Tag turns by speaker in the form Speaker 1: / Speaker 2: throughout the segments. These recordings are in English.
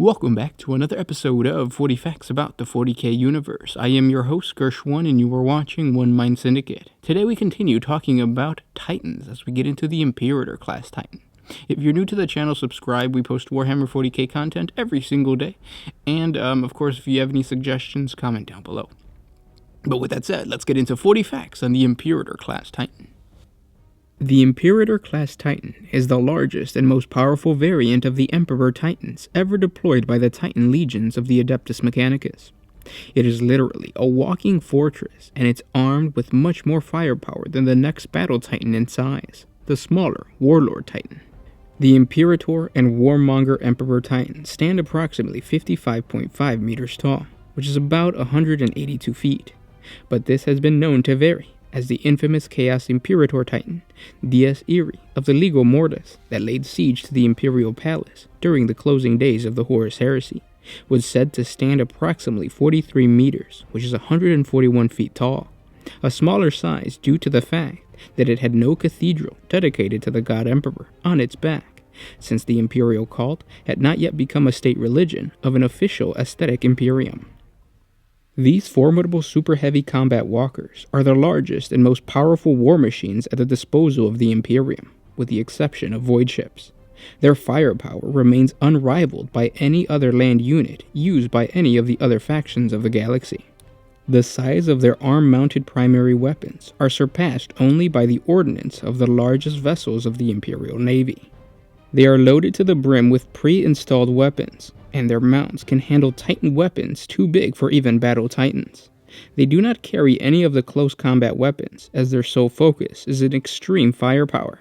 Speaker 1: Welcome back to another episode of 40 Facts about the 40K universe. I am your host, Gersh1, and you are watching One Mind Syndicate. Today we continue talking about Titans as we get into the Imperator class Titan. If you're new to the channel, subscribe. We post Warhammer 40K content every single day. And, of course, if you have any suggestions, comment down below. But with that said, let's get into 40 Facts on the Imperator class Titan. The Imperator class Titan is the largest and most powerful variant of the Emperor Titans ever deployed by the Titan legions of the Adeptus Mechanicus. It is literally a walking fortress, and it's armed with much more firepower than the next battle Titan in size, the smaller Warlord Titan. The Imperator and Warmonger Emperor Titan stand approximately 55.5 meters tall, which is about 182 feet, but this has been known to vary, as the infamous Chaos Imperator Titan, Dies Irae of the Legio Mortis that laid siege to the Imperial Palace during the closing days of the Horus Heresy, was said to stand approximately 43 meters, which is 141 feet tall, a smaller size due to the fact that it had no cathedral dedicated to the God Emperor on its back, since the Imperial cult had not yet become a state religion of an official aesthetic imperium. These formidable super heavy combat walkers are the largest and most powerful war machines at the disposal of the Imperium, with the exception of void ships. Their firepower remains unrivaled by any other land unit used by any of the other factions of the galaxy. The size of their arm-mounted primary weapons are surpassed only by the ordnance of the largest vessels of the Imperial Navy. They are loaded to the brim with pre-installed weapons, and their mounts can handle Titan weapons too big for even battle Titans. They do not carry any of the close combat weapons, as their sole focus is in extreme firepower.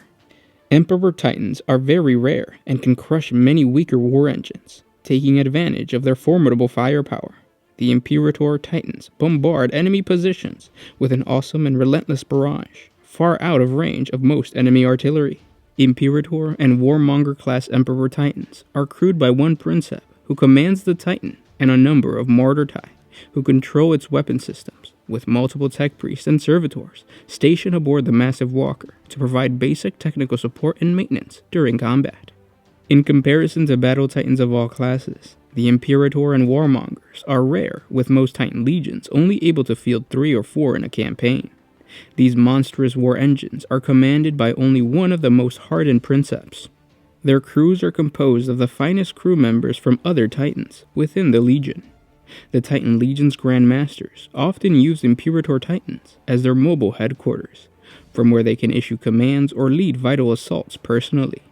Speaker 1: Emperor Titans are very rare and can crush many weaker war engines, taking advantage of their formidable firepower. The Imperator Titans bombard enemy positions with an awesome and relentless barrage, far out of range of most enemy artillery. Imperator and Warmonger class Emperor Titans are crewed by one Princeps, who commands the Titan, and a number of Martyri, who control its weapon systems, with multiple tech priests and servitors stationed aboard the massive walker to provide basic technical support and maintenance during combat. In comparison to battle Titans of all classes, the Imperator and Warmongers are rare, with most Titan legions only able to field 3 or 4 in a campaign. These monstrous war engines are commanded by only one of the most hardened Princeps. Their crews are composed of the finest crew members from other Titans within the Legion. The Titan Legion's Grand Masters often use Imperator Titans as their mobile headquarters, from where they can issue commands or lead vital assaults personally.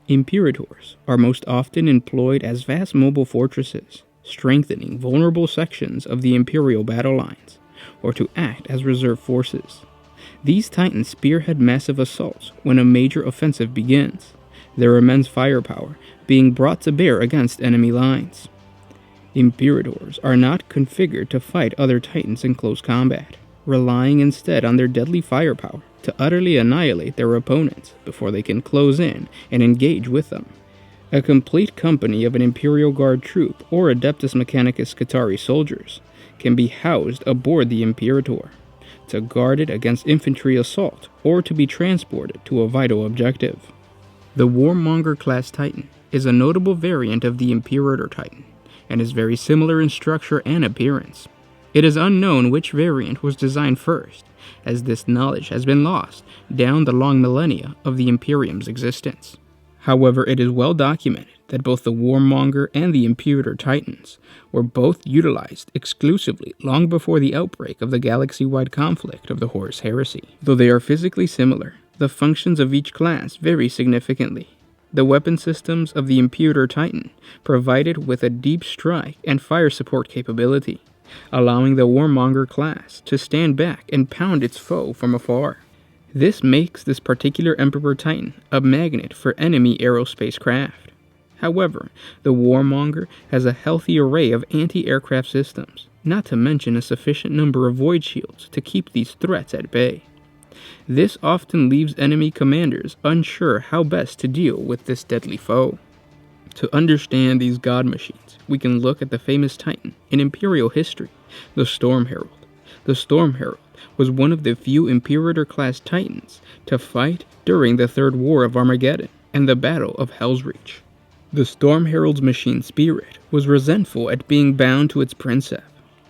Speaker 1: Imperators are most often employed as vast mobile fortresses, strengthening vulnerable sections of the Imperial battle lines, or to act as reserve forces. These Titans spearhead massive assaults when a major offensive begins, their immense firepower being brought to bear against enemy lines. Imperators are not configured to fight other Titans in close combat, relying instead on their deadly firepower to utterly annihilate their opponents before they can close in and engage with them. A complete company of an Imperial Guard troop or Adeptus Mechanicus Skitarii soldiers can be housed aboard the Imperator, to guard it against infantry assault or to be transported to a vital objective. The Warmonger class Titan is a notable variant of the Imperator Titan, and is very similar in structure and appearance. It is unknown which variant was designed first, as this knowledge has been lost down the long millennia of the Imperium's existence. However, it is well documented that both the Warmonger and the Imperator Titans were both utilized exclusively long before the outbreak of the galaxy-wide conflict of the Horus Heresy. Though they are physically similar, the functions of each class vary significantly. The weapon systems of the Imperator Titan provided with a deep strike and fire support capability, allowing the Warmonger class to stand back and pound its foe from afar. This makes this particular Emperor Titan a magnet for enemy aerospace craft. However, the Warmonger has a healthy array of anti-aircraft systems, not to mention a sufficient number of void shields to keep these threats at bay. This often leaves enemy commanders unsure how best to deal with this deadly foe. To understand these god machines, we can look at the famous Titan in Imperial history, the Storm Herald. The Storm Herald was one of the few Imperator-class Titans to fight during the Third War of Armageddon and the Battle of Hell's Reach. The Storm Herald's machine spirit was resentful at being bound to its princeps,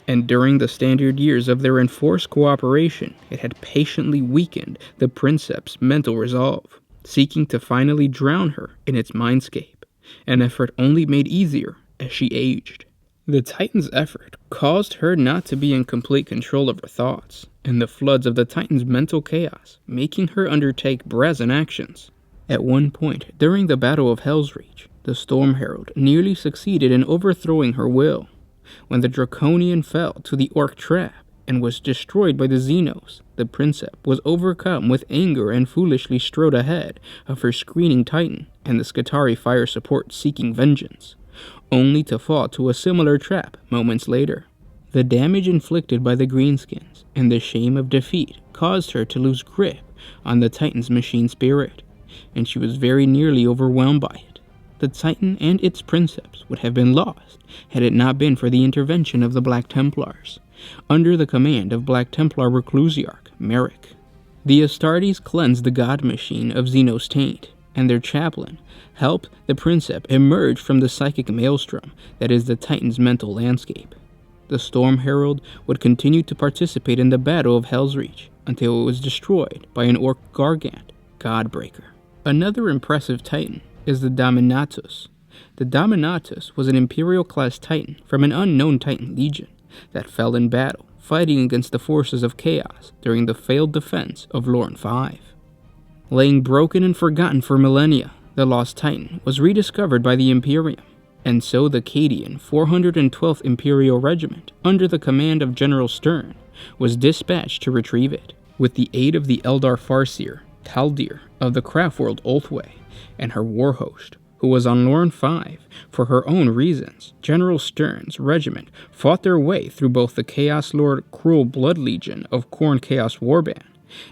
Speaker 1: and during the standard years of their enforced cooperation, it had patiently weakened the princeps' mental resolve, seeking to finally drown her in its mindscape, an effort only made easier as she aged. The Titan's effort caused her not to be in complete control of her thoughts, and the floods of the Titan's mental chaos, making her undertake brazen actions. At one point, during the Battle of Hell's Reach, the Storm Herald nearly succeeded in overthrowing her will. When the Draconian fell to the Orc trap and was destroyed by the Xenos, the Princeps was overcome with anger and foolishly strode ahead of her screening Titan and the Skitarii fire support seeking vengeance, only to fall to a similar trap moments later. The damage inflicted by the Greenskins and the shame of defeat caused her to lose grip on the Titan's machine spirit, and she was very nearly overwhelmed by it. The Titan and its princeps would have been lost had it not been for the intervention of the Black Templars, under the command of Black Templar Reclusiarch Merrick. The Astartes cleansed the god machine of Xenos taint, and their chaplain helped the princeps emerge from the psychic maelstrom that is the Titan's mental landscape. The Storm Herald would continue to participate in the Battle of Hell's Reach until it was destroyed by an Orc Gargant, Godbreaker. Another impressive Titan is the Dominatus. The Dominatus was an Imperial-class Titan from an unknown Titan legion that fell in battle, fighting against the forces of Chaos during the failed defense of Lorne V. Laying broken and forgotten for millennia, the lost Titan was rediscovered by the Imperium, and so the Cadian 412th Imperial Regiment, under the command of General Stern, was dispatched to retrieve it. With the aid of the Eldar Farseer, Taldir of the Craftworld Ulthwé, and her war host, who was on Lorne V for her own reasons, General Stern's regiment fought their way through both the Chaos Lord Cruel Blood Legion of Khorne Chaos Warband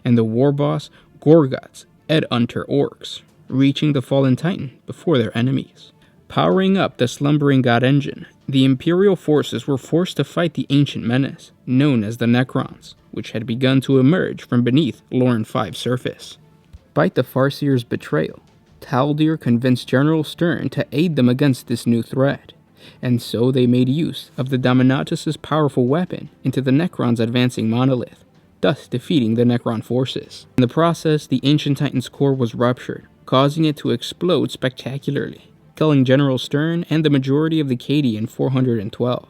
Speaker 1: and the war boss Gorgot's Ed Unter Orcs, reaching the fallen Titan before their enemies. Powering up the slumbering god engine, the Imperial forces were forced to fight the ancient menace, known as the Necrons, which had begun to emerge from beneath Lorne V's surface. Despite the Farseer's betrayal, Taldir convinced General Stern to aid them against this new threat, and so they made use of the Dominatus' powerful weapon into the Necron's advancing monolith, thus defeating the Necron forces. In the process, the Ancient Titan's core was ruptured, causing it to explode spectacularly, killing General Stern and the majority of the Cadian 412.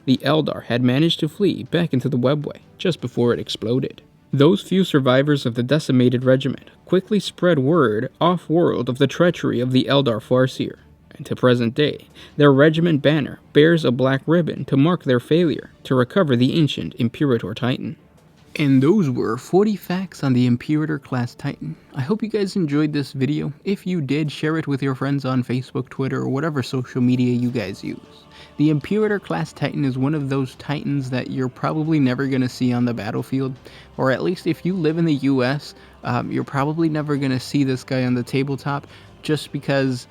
Speaker 1: The Eldar had managed to flee back into the webway just before it exploded. Those few survivors of the decimated regiment quickly spread word off-world of the treachery of the Eldar Farseer, and to present day, their regiment banner bears a black ribbon to mark their failure to recover the ancient Imperator Titan. And those were 40 facts on the Imperator-class Titan. I hope you guys enjoyed this video. If you did, share it with your friends on Facebook, Twitter, or whatever social media you guys use. The Imperator-class Titan is one of those Titans that you're probably never going to see on the battlefield, or at least if you live in the US, you're probably never going to see this guy on the tabletop, just because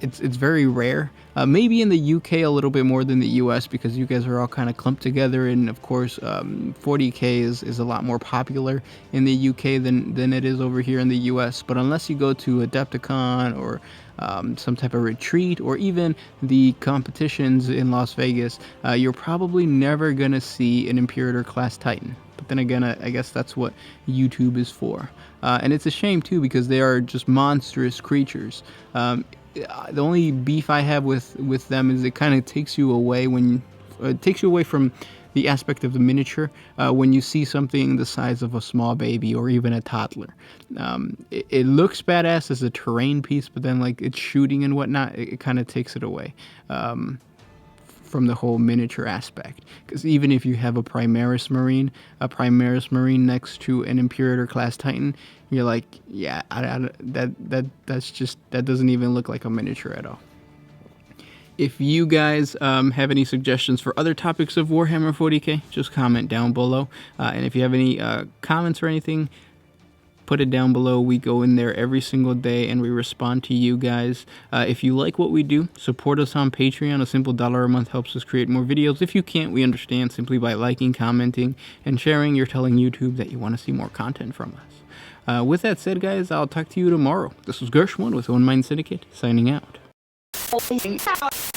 Speaker 1: it's very rare. Maybe in the UK a little bit more than the US, because you guys are all kind of clumped together, and of course 40K is a lot more popular in the UK than it is over here in the US. But unless you go to Adepticon or some type of retreat, or even the competitions in Las Vegas, you're probably never gonna see an Imperator class Titan. But then again, I guess that's what YouTube is for. And it's a shame too, because they are just monstrous creatures. The only beef I have with them is it kind of takes you away from the aspect of the miniature when you see something the size of a small baby or even a toddler. It looks badass as a terrain piece, but then like it's shooting and whatnot, it kind of takes it away from the whole miniature aspect. Because even if you have a Primaris Marine next to an Imperator class Titan, you're like, yeah, that doesn't even look like a miniature at all. If you guys have any suggestions for other topics of Warhammer 40K, just comment down below. And if you have any comments or anything, put it down below. We go in there every single day and we respond to you guys. If you like what we do, support us on Patreon. A simple $1 a month helps us create more videos. If you can't, we understand. Simply by liking, commenting, and sharing, you're telling YouTube that you want to see more content from us. With that said, guys, I'll talk to you tomorrow. This was Gershwin with One Mind Syndicate, signing out.
Speaker 2: out.